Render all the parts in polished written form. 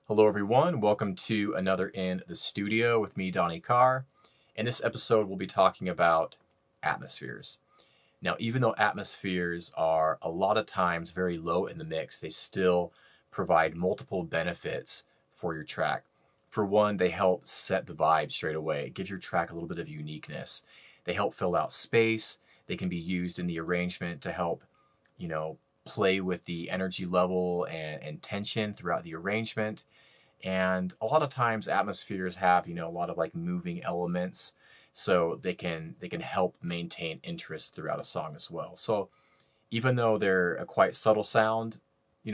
Hello everyone, welcome to another In the Studio with me, Donny Carr. In this episode, we'll be talking about atmospheres. Now, even though atmospheres are a lot of times very low in the mix, they still provide multiple benefits for your track. For one, they help set the vibe straight away. It gives your track a little bit of uniqueness. They help fill out space. They can be used in the arrangement to help, play with the energy level and tension throughout the arrangement. And a lot of times atmospheres have, a lot of like moving elements, so they can help maintain interest throughout a song as well. So even though they're a quite subtle sound,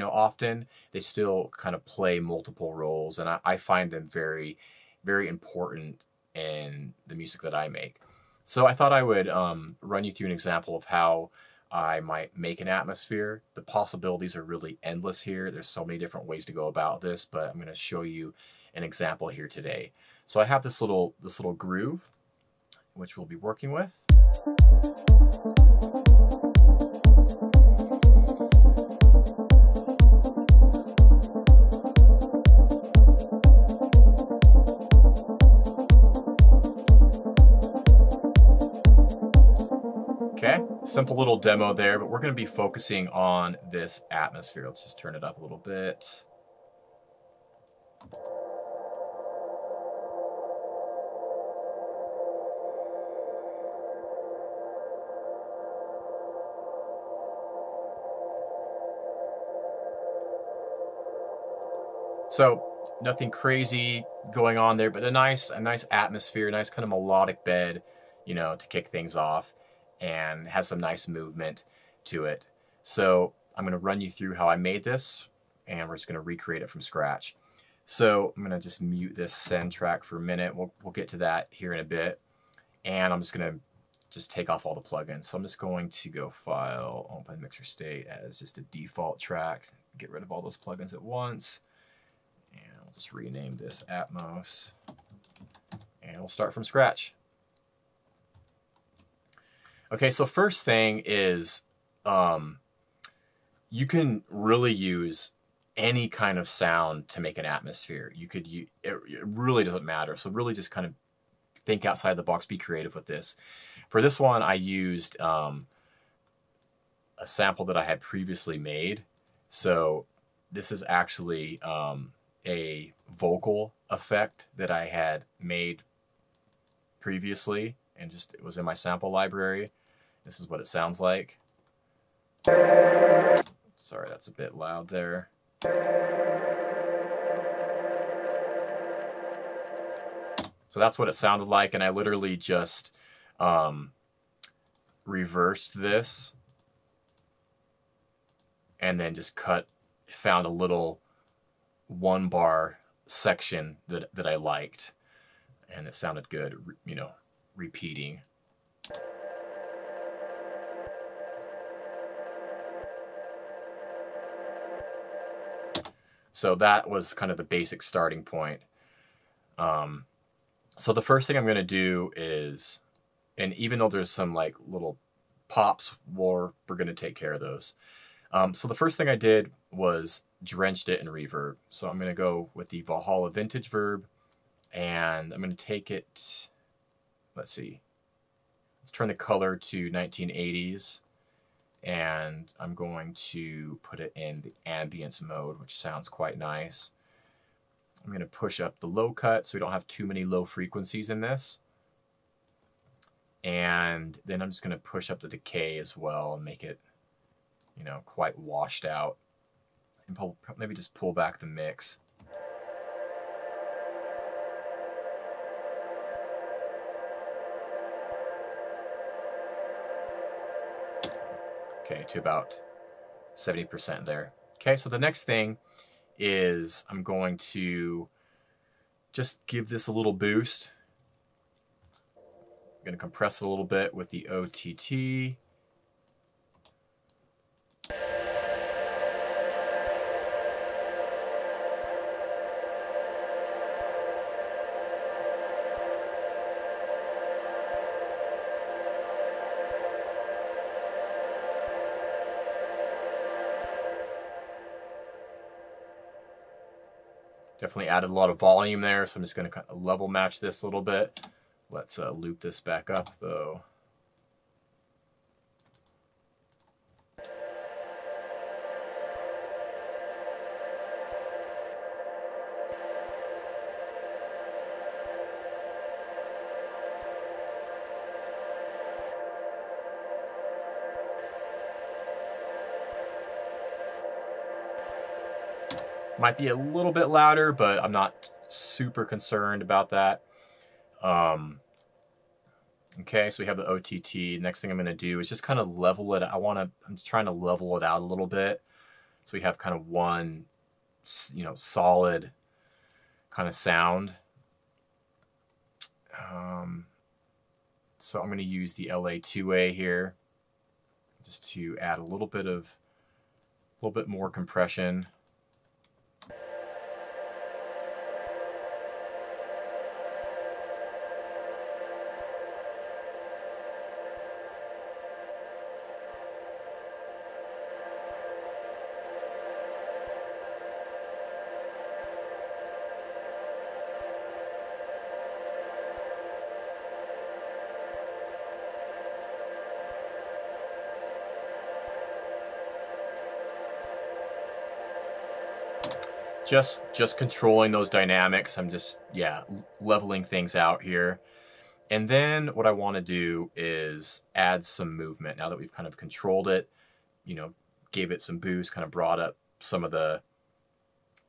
often they still kind of play multiple roles, and I find them very, very important in the music that I make. So I thought I would run you through an example of how I might make an atmosphere. The possibilities are really endless here. There's so many different ways to go about this, but I'm going to show you an example here today. So I have this little groove, which we'll be working with. Okay, simple little demo there, but we're going to be focusing on this atmosphere. Let's just turn it up a little bit. So nothing crazy going on there, but a nice atmosphere, a nice kind of melodic bed, to kick things off, and has some nice movement to it. So I'm going to run you through how I made this, and we're just going to recreate it from scratch. So I'm going to just mute this send track for a minute. We'll get to that here in a bit. And I'm just going to take off all the plugins. So I'm just going to go File, Open Mixer State as just a default track. Get rid of all those plugins at once. And I'll just rename this Atmos. And we'll start from scratch. Okay, so first thing is you can really use any kind of sound to make an atmosphere. It really doesn't matter. So really just kind of think outside the box, be creative with this. For this one, I used a sample that I had previously made. So this is actually a vocal effect that I had made previously, and it was in my sample library. This is what it sounds like. Sorry, that's a bit loud there. So that's what it sounded like, and I literally just reversed this and then just found a little 1-bar section that I liked, and it sounded good, repeating. So that was kind of the basic starting point. So the first thing I'm going to do is, and even though there's some like little pops, we're going to take care of those. So the first thing I did was drenched it in reverb. So I'm going to go with the Valhalla Vintage Verb, and I'm going to take it, let's turn the color to 1980s. And I'm going to put it in the ambience mode, which sounds quite nice. I'm going to push up the low cut so we don't have too many low frequencies in this. And then I'm just going to push up the decay as well and make it, quite washed out. And maybe just pull back the mix. Okay, to about 70% there. Okay, so the next thing is I'm going to just give this a little boost. I'm going to compress it a little bit with the OTT. Definitely added a lot of volume there, so I'm just going to kind of level match this a little bit. Let's loop this back up though. Might be a little bit louder, but I'm not super concerned about that. Okay, so we have the OTT. Next thing I'm going to do is just kind of level it. I'm just trying to level it out a little bit, so we have kind of one, solid kind of sound. So I'm going to use the LA2A here, just to add a little bit more compression. Just controlling those dynamics. I'm just, leveling things out here. And then what I want to do is add some movement. Now that we've kind of controlled it, gave it some boost, kind of brought up some of the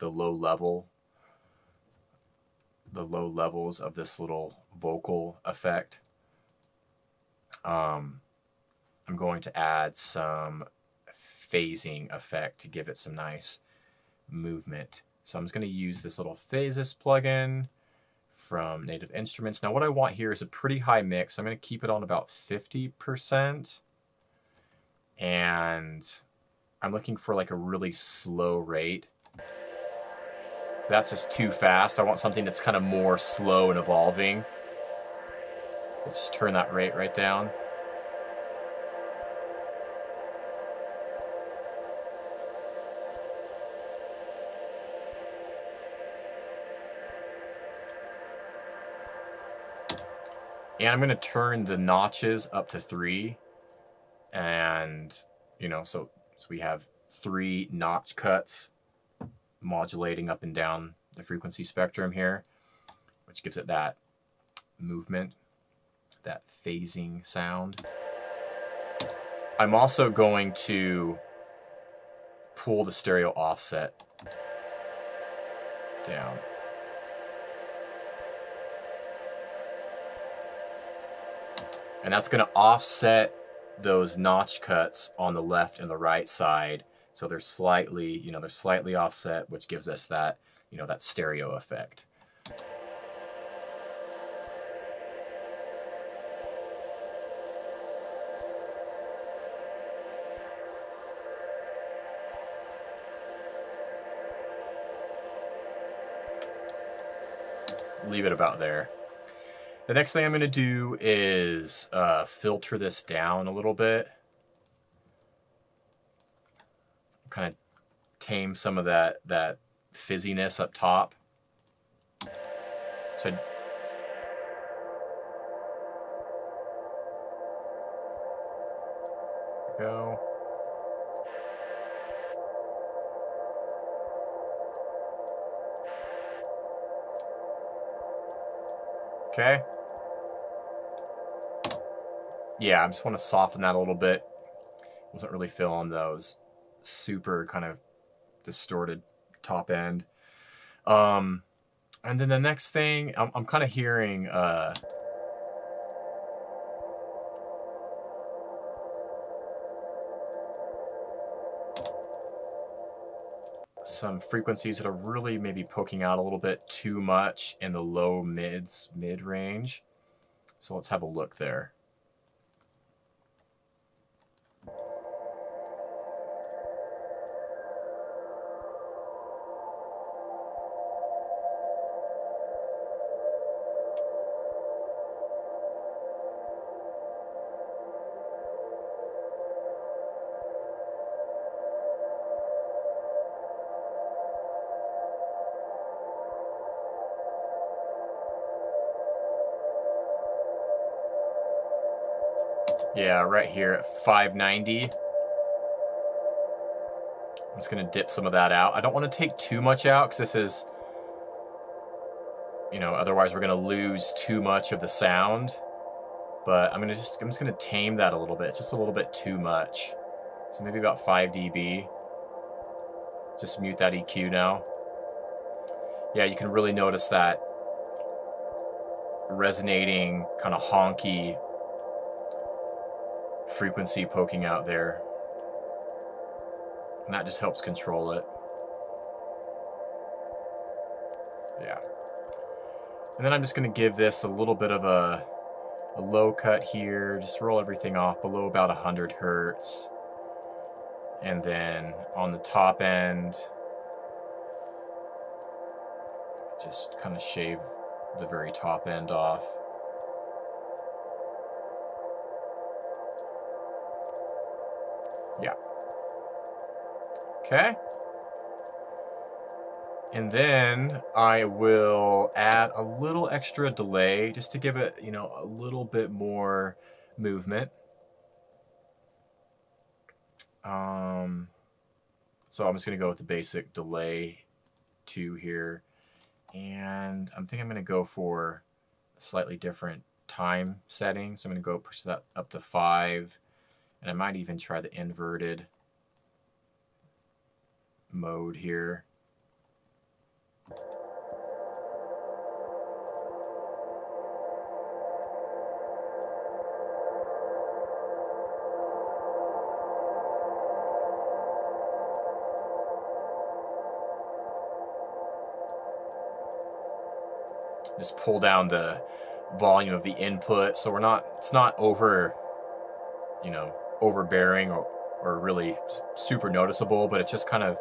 low levels of this little vocal effect. I'm going to add some phasing effect to give it some nice movement. So I'm just going to use this little Phasis plugin from Native Instruments. Now what I want here is a pretty high mix. I'm going to keep it on about 50%. And I'm looking for like a really slow rate. That's just too fast. I want something that's kind of more slow and evolving. So let's just turn that rate right down. And I'm going to turn the notches up to 3. And, so we have 3 notch cuts modulating up and down the frequency spectrum here, which gives it that movement, that phasing sound. I'm also going to pull the stereo offset down. And that's going to offset those notch cuts on the left and the right side. So they're slightly, they're slightly offset, which gives us that, that stereo effect. Leave it about there. The next thing I'm going to do is filter this down a little bit. Kind of tame some of that fizziness up top. So go. Okay. Yeah, I just want to soften that a little bit. Wasn't really feeling those super kind of distorted top end. And then the next thing, I'm kind of hearing some frequencies that are really maybe poking out a little bit too much in the low mid range. So let's have a look there. Yeah, right here at 590. I'm just gonna dip some of that out. I don't want to take too much out because this is, you know, otherwise we're gonna lose too much of the sound. But I'm just gonna tame that a little bit. It's just a little bit too much. So maybe about 5 dB. Just mute that EQ now. Yeah, you can really notice that resonating, kind of honky frequency poking out there. And that just helps control it. Yeah. And then I'm just going to give this a little bit of a low cut here. Just roll everything off below about 100 hertz. And then on the top end, just kind of shave the very top end off. Yeah. Okay. And then I will add a little extra delay just to give it, you know, a little bit more movement. So I'm just going to go with the basic delay 2 here. And I think I'm going to go for a slightly different time setting. So I'm going to go push that up to 5. And I might even try the inverted mode here. Just pull down the volume of the input so it's not over, you know, overbearing or really super noticeable, but it's just kind of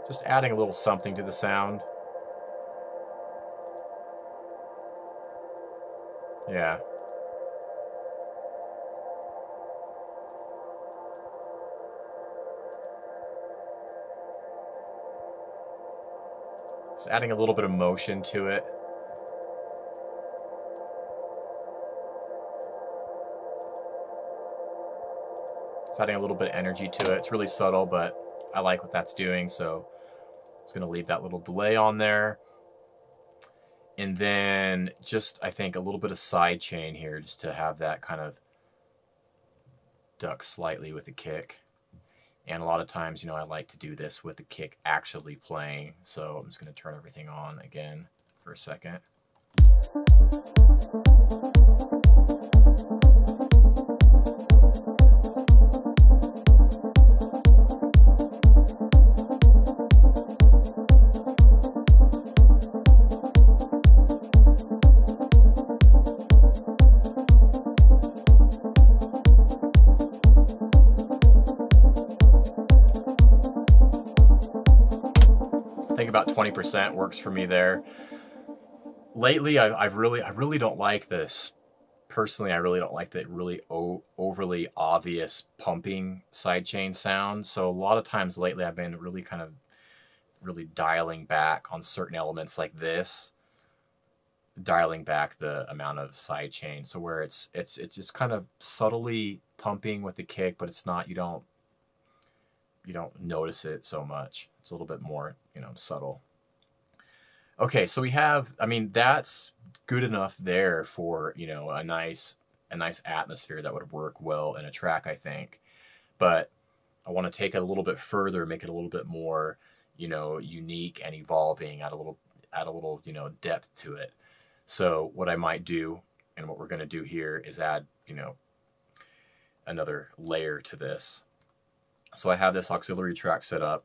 just adding a little something to the sound. Yeah. Just adding a little bit of motion to it. It's adding a little bit of energy to it. It's really subtle, but I like what that's doing, so it's going to leave that little delay on there. And then just, I think, a little bit of side chain here just to have that kind of duck slightly with the kick. And a lot of times, you know, I like to do this with the kick actually playing. So I'm just going to turn everything on again for a second. I think about 20% works for me there. Lately, I really don't like this. Personally, I really don't like the really overly obvious pumping sidechain sound. So a lot of times lately, I've been really kind of dialing back on certain elements like this, dialing back the amount of sidechain. So where it's just kind of subtly pumping with the kick, but it's not, you don't notice it so much. It's a little bit more, you know, subtle. Okay, so we have, I mean, that's good enough there for, you know, a nice atmosphere that would work well in a track, I think. But I want to take it a little bit further, make it a little bit more, you know, unique and evolving, add a little, you know, depth to it. So what I might do, and what we're going to do here, is add, you know, another layer to this. So I have this auxiliary track set up,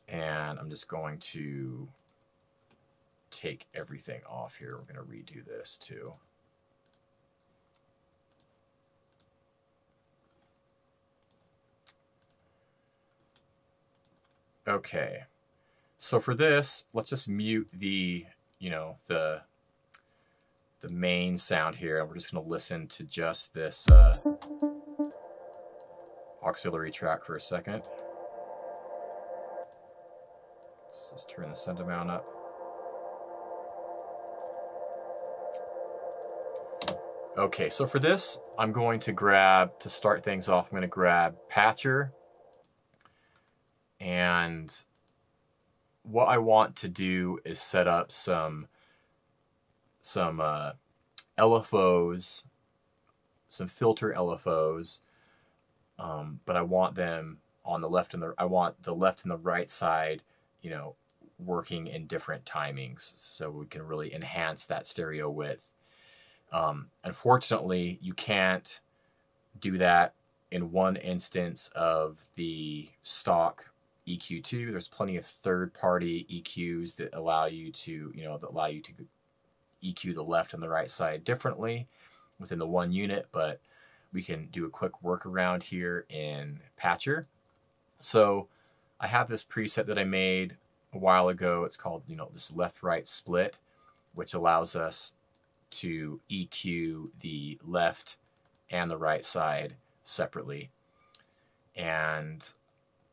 and I'm just going to take everything off here. We're going to redo this too. Okay, so for this, let's just mute the, you know, the main sound here, and we're just going to listen to just this auxiliary track for a second. Let's just turn the send amount up. Okay, so for this, I'm going to grab, to start things off, I'm going to grab Patcher. And what I want to do is set up some LFOs, some filter LFOs, but I want them on the left and I want the left and the right side, you know, working in different timings so we can really enhance that stereo width. Unfortunately, you can't do that in one instance of the stock EQ2. There's plenty of third-party EQs that allow you to, EQ the left and the right side differently within the one unit, but we can do a quick workaround here in Patcher. So I have this preset that I made a while ago. It's called, this left-right split, which allows us to EQ the left and the right side separately. And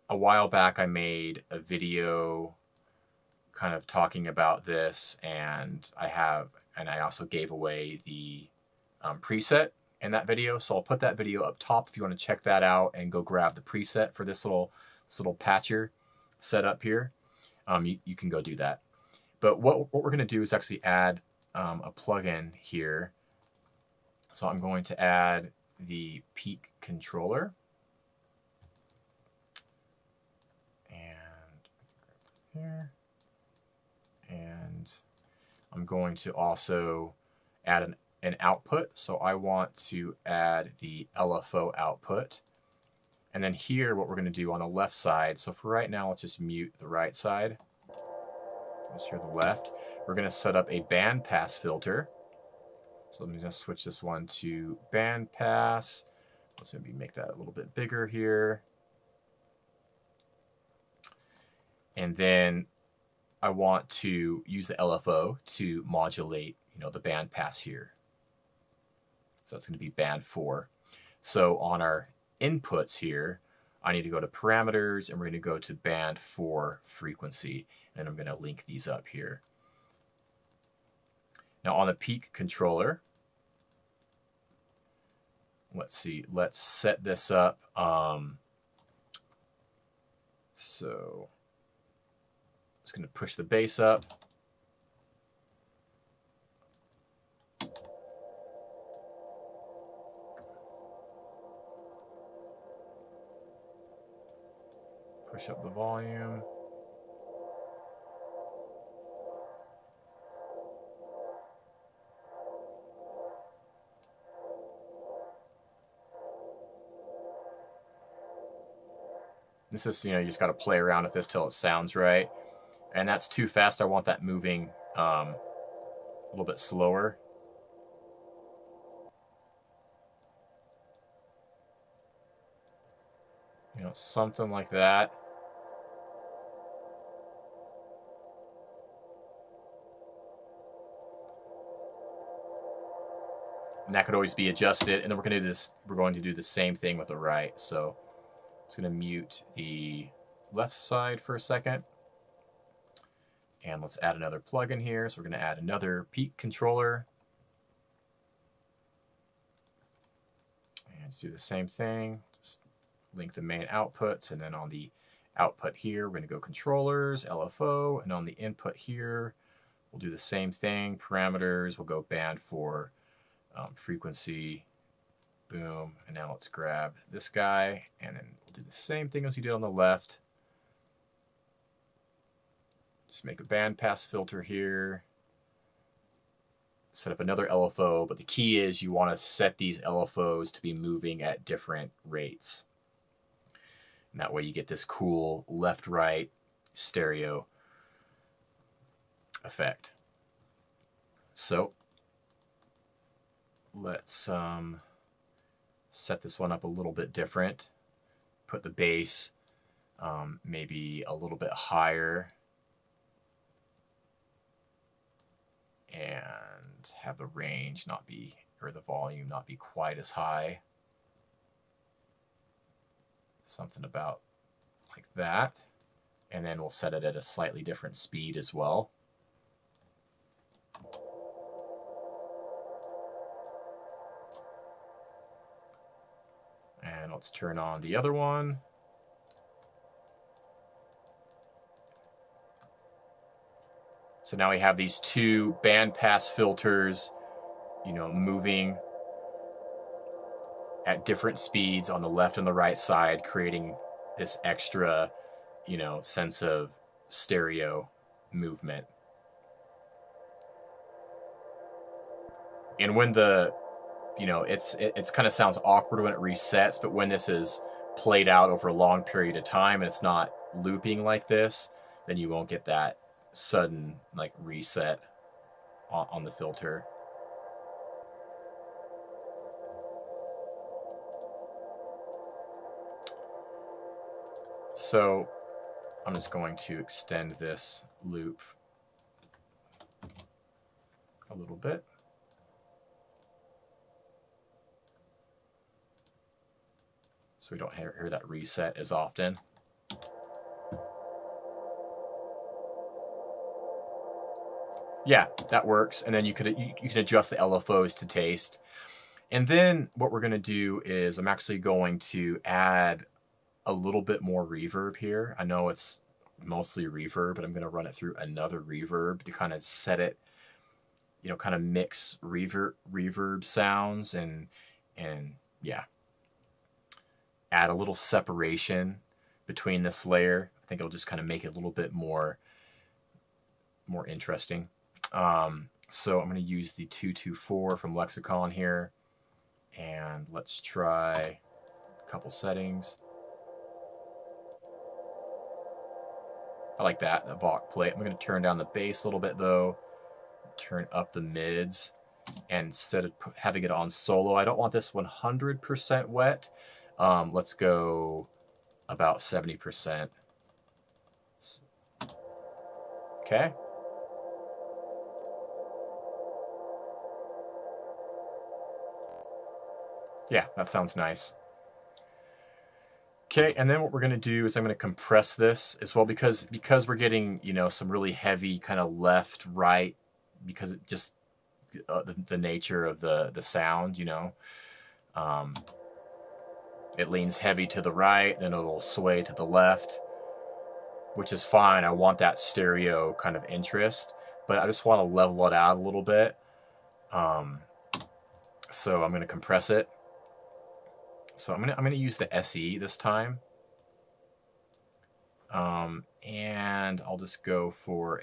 a while back I made a video kind of talking about this, and I also gave away the preset in that video, so I'll put that video up top if you want to check that out and go grab the preset for this little patcher setup here. You can go do that. But what we're going to do is actually add a plugin here. So I'm going to add the peak controller, and here, and I'm going to also add an output. So I want to add the LFO output. And then here, what we're going to do on the left side, so for right now, let's just mute the right side. Let's hear the left. We're going to set up a bandpass filter. So I'm going to switch this one to bandpass. Let's maybe make that a little bit bigger here. And then I want to use the LFO to modulate, the bandpass here. So that's going to be band 4. So on our inputs here, I need to go to parameters, and we're going to go to band 4 frequency, and I'm going to link these up here. Now on the peak controller, let's see, let's set this up. So just going to push the bass up. Push up the volume. This is, you just got to play around with this till it sounds right. And that's too fast. I want that moving a little bit slower. Something like that. And that could always be adjusted. And then we're going to do this. We're going to do the same thing with the right. So I'm just going to mute the left side for a second. And let's add another plugin here. So we're going to add another peak controller. And just do the same thing. Just link the main outputs, and then on the output here, we're going to go controllers, LFO, and on the input here, we'll do the same thing. Parameters, we'll go band 4 frequency, boom, and now let's grab this guy, and then we'll do the same thing as we did on the left. Just make a bandpass filter here, set up another LFO, but the key is you want to set these LFOs to be moving at different rates. And that way you get this cool left-right stereo effect. So let's set this one up a little bit different. Put the bass maybe a little bit higher, and have the range not be, or the volume not be quite as high. Something about like that. And then we'll set it at a slightly different speed as well. let's turn on the other one. So now we have these two bandpass filters, you know, moving at different speeds on the left and the right side, creating this extra, you know, sense of stereo movement. And when the, you know, it's kind of sounds awkward when it resets, but when this is played out over a long period of time and it's not looping like this, then you won't get that sudden like reset on the filter. So I'm just going to extend this loop a little bit. So we don't hear that reset as often. Yeah, that works. And then you can adjust the LFOs to taste. And then what we're going to do is I'm actually going to add a little bit more reverb here. I know it's mostly reverb, but I'm going to run it through another reverb to kind of set it, you know, kind of mix reverb sounds and yeah, add a little separation between this layer. I think it'll just kind of make it a little bit more interesting. So I'm going to use the 224 from Lexicon here, and let's try a couple settings. I like that Bach plate. I'm going to turn down the bass a little bit though, turn up the mids, and instead of having it on solo, I don't want this 100% wet. Let's go about 70%. Okay. Yeah, that sounds nice. Okay, and then what we're going to do is I'm going to compress this as well because we're getting, you know, some really heavy kind of left, right, because it just the nature of the sound, you know. It leans heavy to the right, then it'll sway to the left, which is fine. I want that stereo kind of interest, but I just want to level it out a little bit. So I'm going to compress it. So I'm gonna use the SE this time, and I'll just go for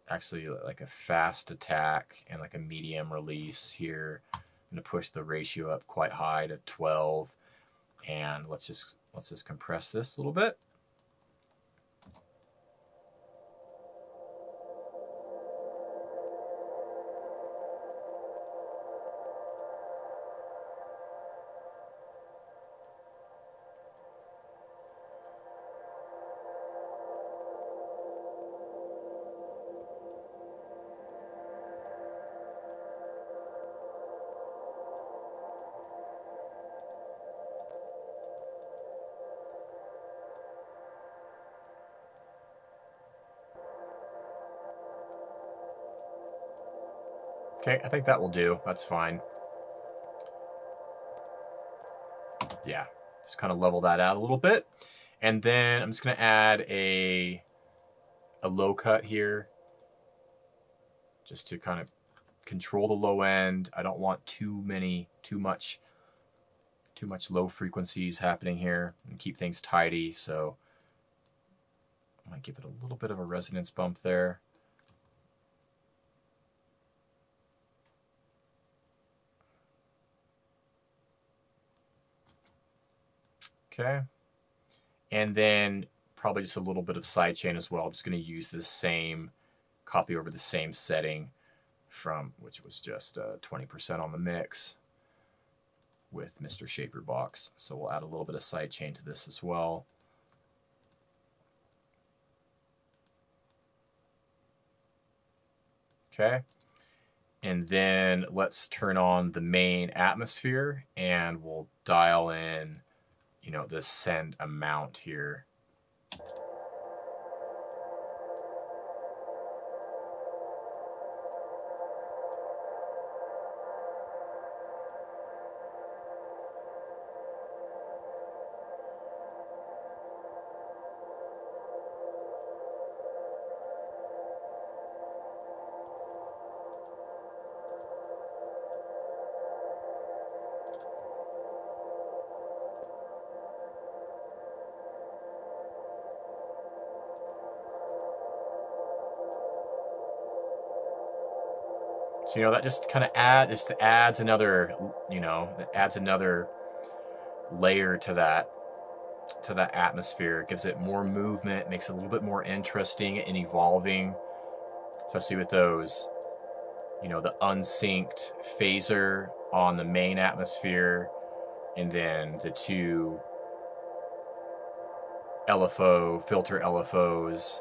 actually like a fast attack and like a medium release here. I'm gonna push the ratio up quite high to 12, and let's just compress this a little bit. Okay, I think that will do. That's fine. Yeah, just kind of level that out a little bit. And then I'm just going to add a low cut here just to kind of control the low end. I don't want too much low frequencies happening here, and keep things tidy. So I might give it a little bit of a resonance bump there. Okay, and then probably just a little bit of sidechain as well. I'm just going to use the same, copy over the same setting from which was just 20% on the mix with Mr. Shaper Box. So we'll add a little bit of sidechain to this as well. Okay, and then let's turn on the main atmosphere and we'll dial in, you know, the send amount here. So, you know, that just kind of adds another, you know, it adds another layer to that atmosphere. It gives it more movement, makes it a little bit more interesting and evolving, especially with those, you know, the unsynced phaser on the main atmosphere, and then the two filter LFOs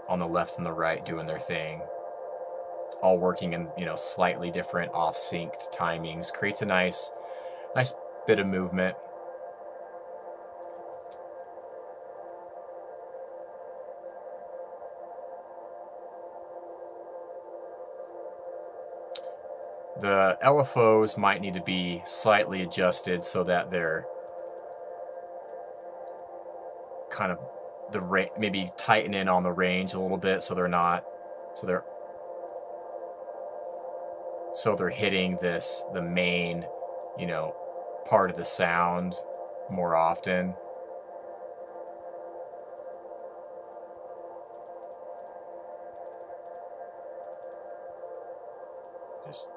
on the left and the right doing their thing, all working in, you know, slightly different off-synced timings. Creates a nice bit of movement. The LFOs might need to be slightly adjusted so that they're kind of maybe tighten in on the range a little bit, so they're hitting the main, you know, part of the sound more often. Just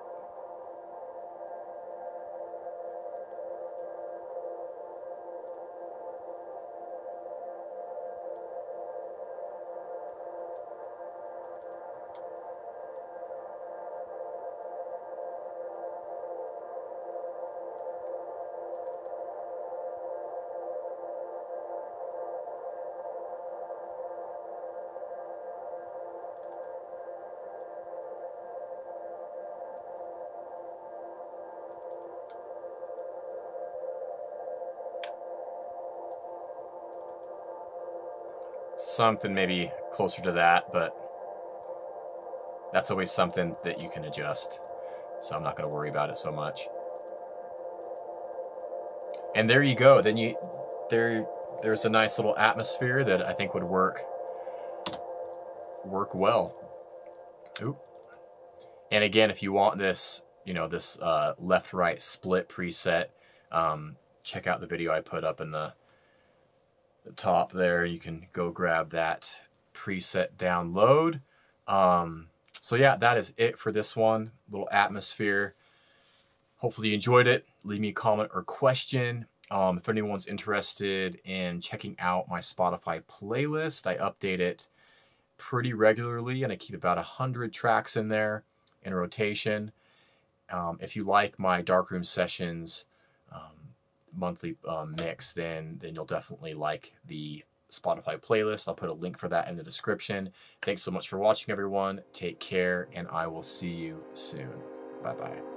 something maybe closer to that, but that's always something that you can adjust, so I'm not going to worry about it so much. And there you go. Then there's a nice little atmosphere that I think would work well. Oop. And again, if you want this, you know, this left-right split preset, check out the video I put up in the top there. You can go grab that preset download. So yeah, that is it for this one, little atmosphere. Hopefully you enjoyed it. Leave me a comment or question. If anyone's interested in checking out my Spotify playlist, I update it pretty regularly, and I keep about 100 tracks in there in rotation. If you like my Darkroom Sessions monthly mix, then you'll definitely like the Spotify playlist. I'll put a link for that in the description. Thanks so much for watching, everyone. Take care, and I will see you soon. Bye-bye.